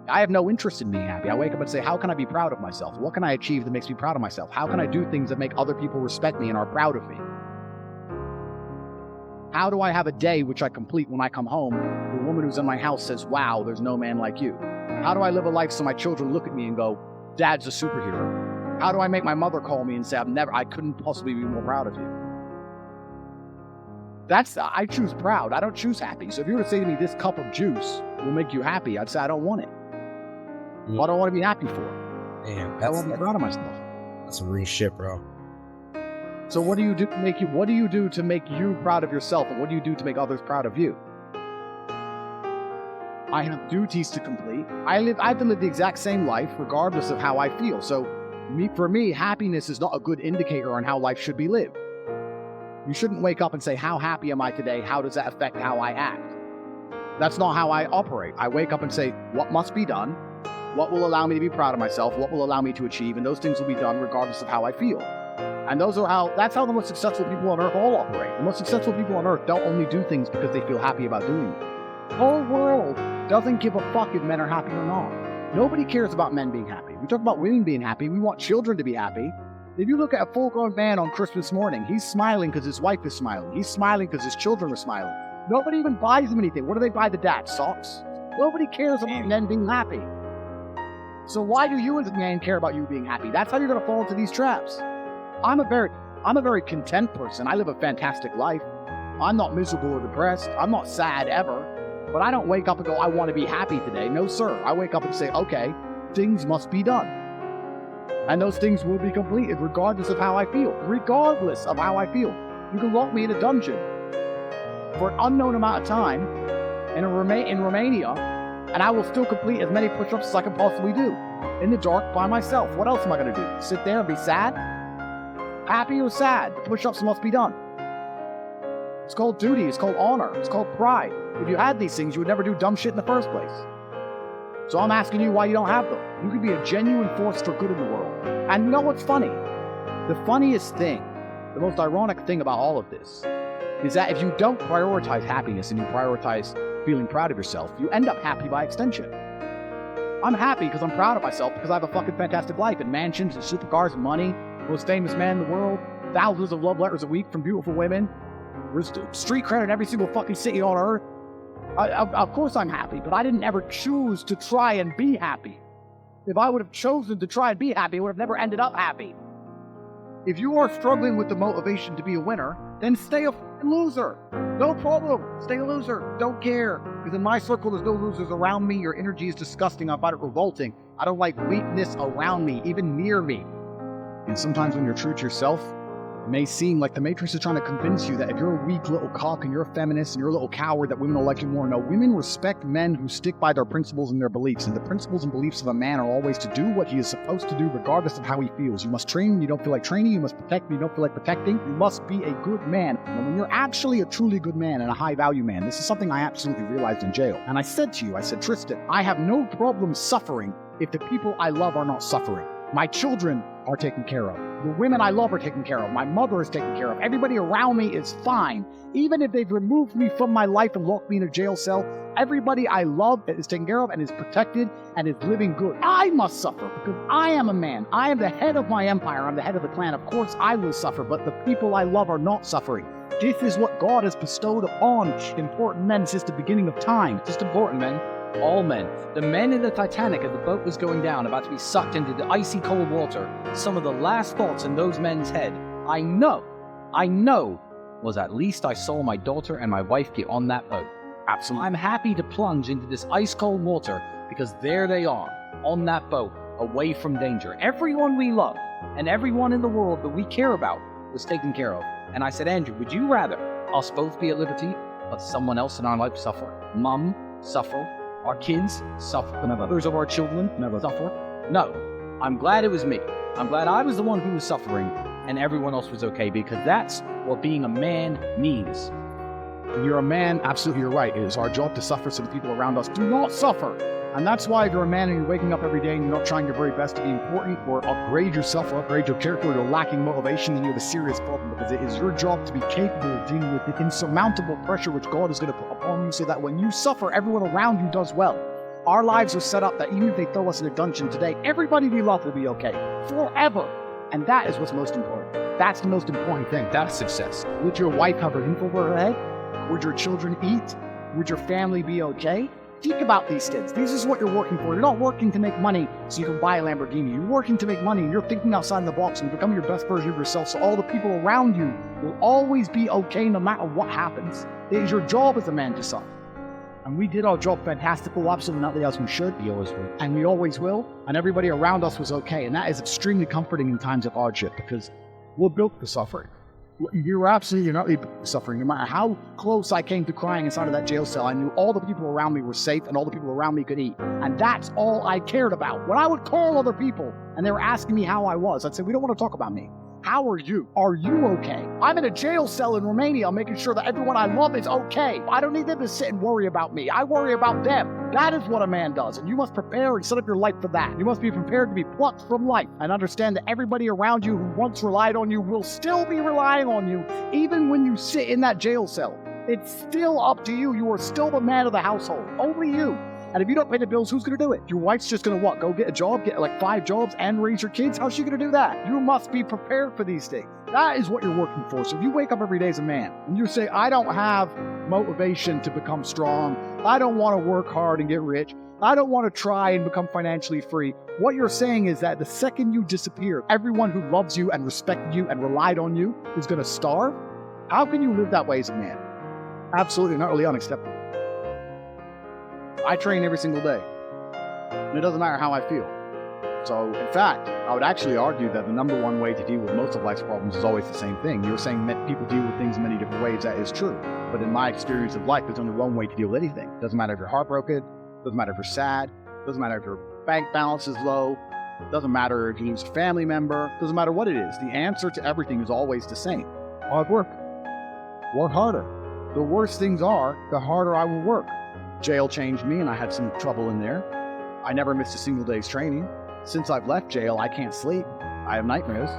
I have no interest in being happy. I wake up and say, how can I be proud of myself? What can I achieve that makes me proud of myself? How can I do things that make other people respect me and are proud of me? How do I have a day which I complete when I come home? The woman who's in my house says, wow, there's no man like you. How do I live a life so my children look at me and go, Dad's a superhero? How do I make my mother call me and say, I couldn't possibly be more proud of you? I choose proud. I don't choose happy. So if you were to say to me, this cup of juice will make you happy, I'd say, I don't want it. What do I want to be happy for? Damn, I want to be proud of myself. That's some real shit, bro. So what do you do to make you? What do you do to make you proud of yourself, and what do you do to make others proud of you? I have duties to complete. I have to live the exact same life, regardless of how I feel. So, for me, happiness is not a good indicator on how life should be lived. You shouldn't wake up and say, "How happy am I today? How does that affect how I act?" That's not how I operate. I wake up and say, "What must be done? What will allow me to be proud of myself? What will allow me to achieve?" And those things will be done regardless of how I feel. And that's how the most successful people on earth all operate. The most successful people on earth don't only do things because they feel happy about doing it. The whole world doesn't give a fuck if men are happy or not. Nobody cares about men being happy. We talk about women being happy. We want children to be happy. If you look at a full-grown man on Christmas morning, he's smiling because his wife is smiling. He's smiling because his children are smiling. Nobody even buys him anything. What do they buy the dad? Socks? Nobody cares about men being happy. So why do you as a man care about you being happy? That's how you're going to fall into these traps. I'm a very content person. I live a fantastic life. I'm not miserable or depressed. I'm not sad ever. But I don't wake up and go, I want to be happy today. No, sir. I wake up and say, okay, things must be done. And those things will be completed regardless of how I feel. Regardless of how I feel. You can lock me in a dungeon for an unknown amount of time in Romania, and I will still complete as many push-ups as I can possibly do. In the dark, by myself. What else am I going to do? Sit there and be sad? Happy or sad? The push-ups must be done. It's called duty. It's called honor. It's called pride. If you had these things, you would never do dumb shit in the first place. So I'm asking you why you don't have them. You could be a genuine force for good in the world. And you know what's funny? The funniest thing, the most ironic thing about all of this, is that if you don't prioritize happiness and you prioritize feeling proud of yourself, you end up happy by extension. I'm happy because I'm proud of myself because I have a fucking fantastic life and mansions and supercars and money, most famous man in the world, thousands of love letters a week from beautiful women, street credit in every single fucking city on earth. Of course I'm happy, but I didn't ever choose to try and be happy. If I would have chosen to try and be happy, I would have never ended up happy. If you are struggling with the motivation to be a winner, then stay a fucking loser. No problem. Stay a loser. Don't care. Because in my circle, there's no losers around me. Your energy is disgusting. I find it revolting. I don't like weakness around me, even near me. And sometimes when you're true to yourself, it may seem like the Matrix is trying to convince you that if you're a weak little cock and you're a feminist and you're a little coward, that women will like you more. No, women respect men who stick by their principles and their beliefs. And the principles and beliefs of a man are always to do what he is supposed to do regardless of how he feels. You must train when you don't feel like training. You must protect when you don't feel like protecting. You must be a good man. And when you're actually a truly good man and a high-value man, this is something I absolutely realized in jail. And I said to you, I said, Tristan, I have no problem suffering if the people I love are not suffering. My children are taken care of. The women I love are taken care of. My mother is taken care of. Everybody around me is fine. Even if they've removed me from my life and locked me in a jail cell, everybody I love is taken care of and is protected and is living good. I must suffer because I am a man. I am the head of my empire. I'm the head of the clan. Of course I will suffer, but the people I love are not suffering. This is what God has bestowed upon important men since the beginning of time. Just important men. All men. The men in the Titanic as the boat was going down, about to be sucked into the icy cold water, some of the last thoughts in those men's head, I know, was at least I saw my daughter and my wife get on that boat. Absolutely. I'm happy to plunge into this ice cold water because there they are, on that boat, away from danger. Everyone we love and everyone in the world that we care about was taken care of. And I said, Andrew, would you rather us both be at liberty, but someone else in our life suffer? Mum, suffer. Our kids suffer. The mothers of our children never suffer. No, I'm glad it was me. I'm glad I was the one who was suffering and everyone else was okay, because that's what being a man means. When you're a man, absolutely you're right. It is our job to suffer so the people around us do not suffer. And that's why if you're a man and you're waking up every day and you're not trying your very best to be important or upgrade yourself or upgrade your character, or you're lacking motivation, then you have a serious problem, because it is your job to be capable of dealing with the insurmountable pressure which God is going to put upon you so that when you suffer, everyone around you does well. Our lives are set up that even if they throw us in a dungeon today, everybody we love will be okay forever. And that is what's most important. That's the most important thing. That's success. Would your wife have a roof over her head? Would your children eat? Would your family be okay? Think about these things. This is what you're working for. You're not working to make money so you can buy a Lamborghini. You're working to make money and you're thinking outside the box and becoming your best version of yourself so all the people around you will always be okay no matter what happens. It is your job as a man to suffer. And we did our job fantastic. Well, absolutely nothing else we should. You always will. And we always will. And everybody around us was okay. And that is extremely comforting in times of hardship because we're built for suffering. You're absolutely not suffering. No matter how close I came to crying inside of that jail cell, I knew all the people around me were safe and all the people around me could eat. And that's all I cared about. When I would call other people and they were asking me how I was, I'd say, we don't want to talk about me. How are you? Are you okay? I'm in a jail cell in Romania making sure that everyone I love is okay. I don't need them to sit and worry about me. I worry about them. That is what a man does. And you must prepare and set up your life for that. You must be prepared to be plucked from life and understand that everybody around you who once relied on you will still be relying on you, even when you sit in that jail cell. It's still up to you. You are still the man of the household. Only you. And if you don't pay the bills, who's going to do it? Your wife's just going to what? Go get a job, get like 5 jobs and raise your kids? How's she going to do that? You must be prepared for these things. That is what you're working for. So if you wake up every day as a man and you say, I don't have motivation to become strong. I don't want to work hard and get rich. I don't want to try and become financially free. What you're saying is that the second you disappear, everyone who loves you and respected you and relied on you is going to starve. How can you live that way as a man? Absolutely not really unacceptable. I train every single day, and it doesn't matter how I feel. So, in fact, I would actually argue that the number one way to deal with most of life's problems is always the same thing. You're saying that people deal with things in many different ways. That is true. But in my experience of life, there's only one way to deal with anything. Doesn't matter if you're heartbroken, doesn't matter if you're sad, doesn't matter if your bank balance is low, doesn't matter if you lose a family member, doesn't matter what it is. The answer to everything is always the same. Hard work. Work harder. The worse things are, the harder I will work. Jail changed me and I had some trouble in there. I never missed a single day's training. Since I've left jail, I can't sleep. I have nightmares.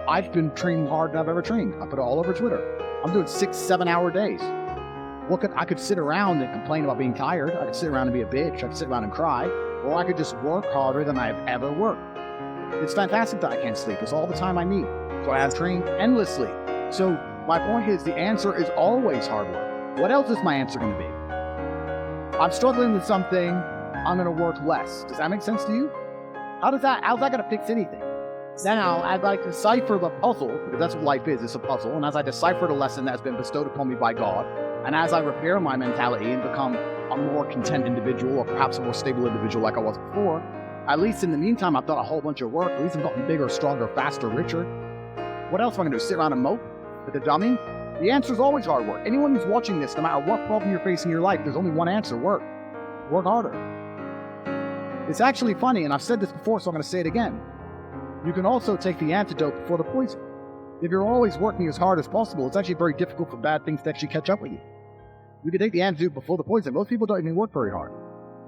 I've been training harder than I've ever trained. I put it all over Twitter. I'm doing 6-7 hour days. I could sit around and complain about being tired. I could sit around and be a bitch. I could sit around and cry. Or I could just work harder than I've ever worked. It's fantastic that I can't sleep. It's all the time I need. So I have trained endlessly. So my point is the answer is always hard work. What else is my answer going to be? I'm struggling with something, I'm going to work less. Does that make sense to you? How's that going to fix anything? Now, as I decipher the puzzle, because that's what life is, it's a puzzle, and as I decipher the lesson that's been bestowed upon me by God, and as I repair my mentality and become a more content individual, or perhaps a more stable individual like I was before, at least in the meantime, I've done a whole bunch of work, at least I've gotten bigger, stronger, faster, richer. What else am I going to do, sit around and mope with a dummy? The answer is always hard work. Anyone who's watching this, no matter what problem you're facing in your life, there's only one answer, work. Work harder. It's actually funny, and I've said this before, so I'm going to say it again. You can also take the antidote for the poison. If you're always working as hard as possible, it's actually very difficult for bad things to actually catch up with you. You can take the antidote before the poison. Most people don't even work very hard.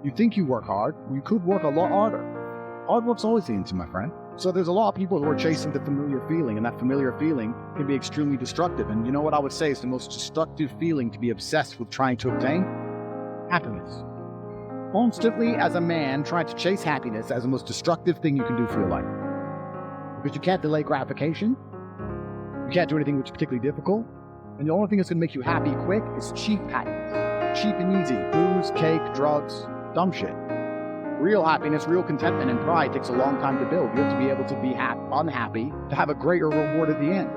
You think you work hard, you could work a lot harder. Hard work's always the answer, my friend. So there's a lot of people who are chasing the familiar feeling, and that familiar feeling can be extremely destructive. And you know what I would say is the most destructive feeling to be obsessed with trying to obtain? Happiness. Constantly, as a man, trying to chase happiness as the most destructive thing you can do for your life. Because you can't delay gratification, you can't do anything which is particularly difficult, and the only thing that's going to make you happy quick is cheap happiness. Cheap and easy. Booze, cake, drugs, dumb shit. Real happiness, real contentment and pride takes a long time to build. You have to be able to be unhappy to have a greater reward at the end.